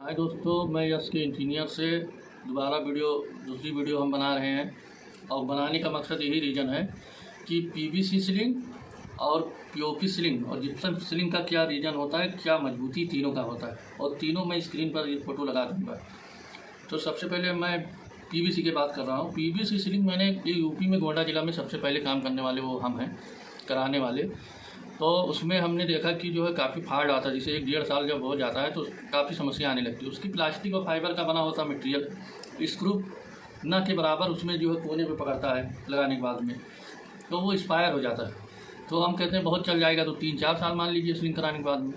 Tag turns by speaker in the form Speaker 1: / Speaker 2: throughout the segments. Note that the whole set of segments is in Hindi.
Speaker 1: हाय दोस्तों, मैं यश के इंजीनियर से दोबारा दूसरी वीडियो हम बना रहे हैं। और बनाने का मकसद यही रीज़न है कि पीवीसी सीलिंग और पीओपी सीलिंग और जिप्सम सीलिंग का क्या रीज़न होता है, क्या मजबूती तीनों का होता है, और तीनों मैं स्क्रीन पर ये फ़ोटो लगा दूँगा। तो सबसे पहले मैं पीवीसी की बात कर रहा हूँ। पीवीसी सीलिंग मैंने ये यूपी में गोंडा जिला में सबसे पहले काम करने वाले वो हम हैं, कराने वाले। तो उसमें हमने देखा कि जो है काफ़ी फाड़ आता है, जैसे 1-1.5 साल जब हो जाता है तो काफ़ी समस्या आने लगती है। उसकी प्लास्टिक और फाइबर का बना होता मटेरियल स्क्रू ना के बराबर उसमें जो है कोने पे पकड़ता है लगाने के बाद में, तो वो एक्सपायर हो जाता है। तो हम कहते हैं बहुत चल जाएगा, तो 3-4 साल मान लीजिए सीलिंग कराने के बाद में।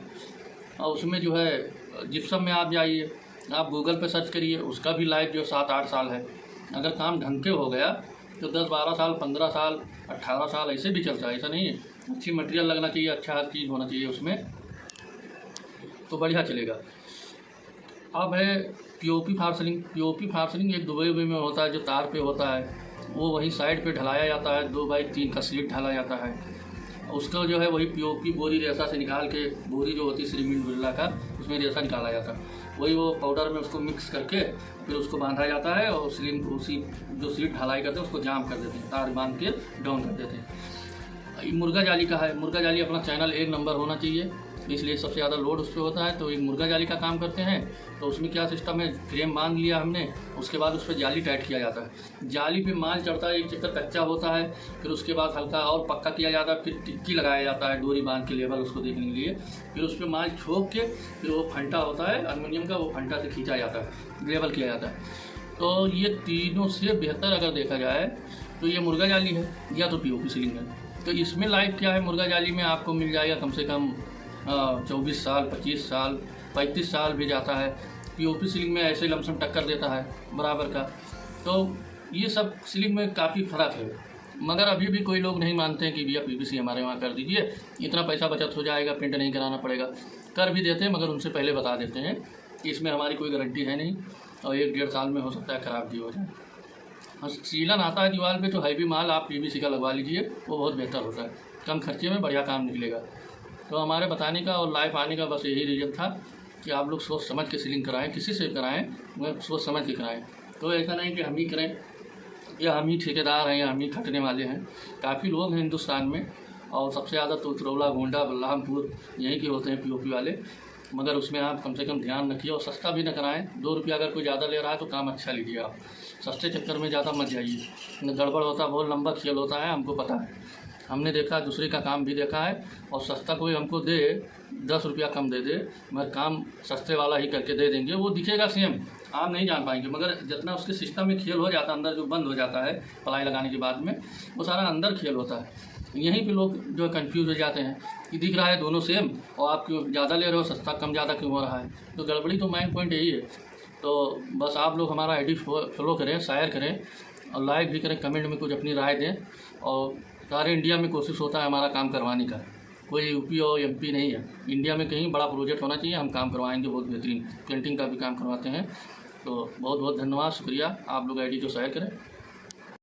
Speaker 1: और उसमें जो है जिप्सम में आप जाइए, आप गूगल पे सर्च करिए, उसका भी लाइफ जो 7-8 साल है। अगर काम ढंग के हो गया तो 10-12 साल, 15 साल, 18 साल ऐसे भी चलता है, ऐसा नहीं है। अच्छी मटेरियल लगना चाहिए, अच्छा हर चीज़ होना चाहिए उसमें, तो बढ़िया चलेगा। अब है पीओपी फार्सलिंग। पीओपी फार्सलिंग एक दुबई में होता है, जो तार पे होता है, वो वही साइड पे ढलाया जाता है, 2x3 का शीट ढाला जाता है। उसका जो है वही पीओपी बोरी रेसा से निकाल के, बोरी जो होती है सीमेंट बिरला का, उसमें रेसा निकाला जाता है, वही वो पाउडर में उसको मिक्स करके फिर उसको बांधा जाता है। और सीलिंग उसी जो शीट ढलाई करते हैं उसको जाम कर देते हैं, तार बांध के डाउन कर देते हैं। मुर्गा जाली का है। मुर्गा जाली अपना चैनल 1 नंबर होना चाहिए, इसलिए सबसे ज़्यादा लोड उस पर होता है। तो एक मुर्गा जाली का काम करते हैं। तो उसमें क्या सिस्टम है, फ्रेम बांध लिया हमने, उसके बाद उस पर जाली टाइट किया जाता है। जाली पे माल चढ़ता है, एक चक्कर कच्चा होता है, फिर उसके बाद हल्का और पक्का किया जाता है, फिर टिक्की लगाया जाता है डोरी बांध के लेवल उसको देखने के लिए। फिर उस पर माल छोक के फिर वो फंटा होता है एल्युमिनियम का, वो फंटा से खींचा जाता है, लेवल किया जाता है। तो ये तीनों से बेहतर अगर देखा जाए तो ये मुर्गा जाली है या तो पीओपी सीलिंग है। तो इसमें लाइफ क्या है, मुर्गा जाली में आपको मिल जाएगा कम से कम 24 साल, 25 साल, 35 साल भी जाता है। पीओपी सीलिंग में ऐसे लमसम टक्कर देता है बराबर का। तो ये सब सीलिंग में काफ़ी फ़र्क है, मगर अभी भी कोई लोग नहीं मानते हैं कि भैया पीवीसी हमारे वहाँ कर दीजिए, इतना पैसा बचत हो जाएगा, पेंट नहीं कराना पड़ेगा। कर भी देते हैं, मगर उनसे पहले बता देते हैं कि इसमें हमारी कोई गारंटी है नहीं, और 1-1.5 साल में हो सकता है ख़राब भी हो जाए। और सीलन आता है दीवार पे, तो हैवी माल आप पीवीसी का लगवा लीजिए, वो बहुत बेहतर होता है, कम खर्चे में बढ़िया काम निकलेगा। तो हमारे बताने का और लाइफ आने का बस यही रीज़न था कि आप लोग सोच समझ के सीलिंग कराएं, किसी से कराएं मगर सोच समझ के कराएं। तो ऐसा नहीं कि हम ही करें या हम ही ठेकेदार हैं या हम ही खटने वाले हैं। काफ़ी लोग हैं हिंदुस्तान में, और सबसे ज़्यादा तो उतरौला, गोंडा, बलरामपुर यहीं के होते हैं पीओपी वाले। मगर उसमें आप कम से कम ध्यान रखिए और सस्ता भी न कराएं। 2 रुपया अगर कोई ज़्यादा ले रहा है तो काम अच्छा लीजिए आप, सस्ते चक्कर में ज़्यादा मत जाइए। गड़बड़ होता है, बहुत लंबा खेल होता है, हमको पता है, हमने देखा, दूसरे का काम भी देखा है। और सस्ता कोई हमको दे, 10 रुपया कम दे दे, मगर काम सस्ते वाला ही करके दे देंगे, वो दिखेगा सेम, आप नहीं जान पाएंगे। मगर जितना उसके सिस्टम में खेल हो जाता है, अंदर जो बंद हो जाता है प्लाई लगाने के बाद में, वो सारा अंदर खेल होता है। यहीं पे लोग जो है कन्फ्यूज़ हो जाते हैं कि दिख रहा है दोनों सेम और आप क्यों ज़्यादा ले रहे हो, सस्ता कम ज़्यादा क्यों हो रहा है। तो गड़बड़ी तो मेन पॉइंट यही है। तो बस आप लोग हमारा आईडी फॉलो करें, शेयर करें और लाइक भी करें, कमेंट में कुछ अपनी राय दें। और सारे इंडिया में कोशिश होता है हमारा काम करवाने का, कोई यूपी और एमपी नहीं है, इंडिया में कहीं बड़ा प्रोजेक्ट होना चाहिए, हम काम करवाएंगे बहुत बेहतरीन। पेंटिंग का भी काम करवाते हैं। तो बहुत बहुत धन्यवाद, शुक्रिया। आप लोग आईडी को शेयर करें।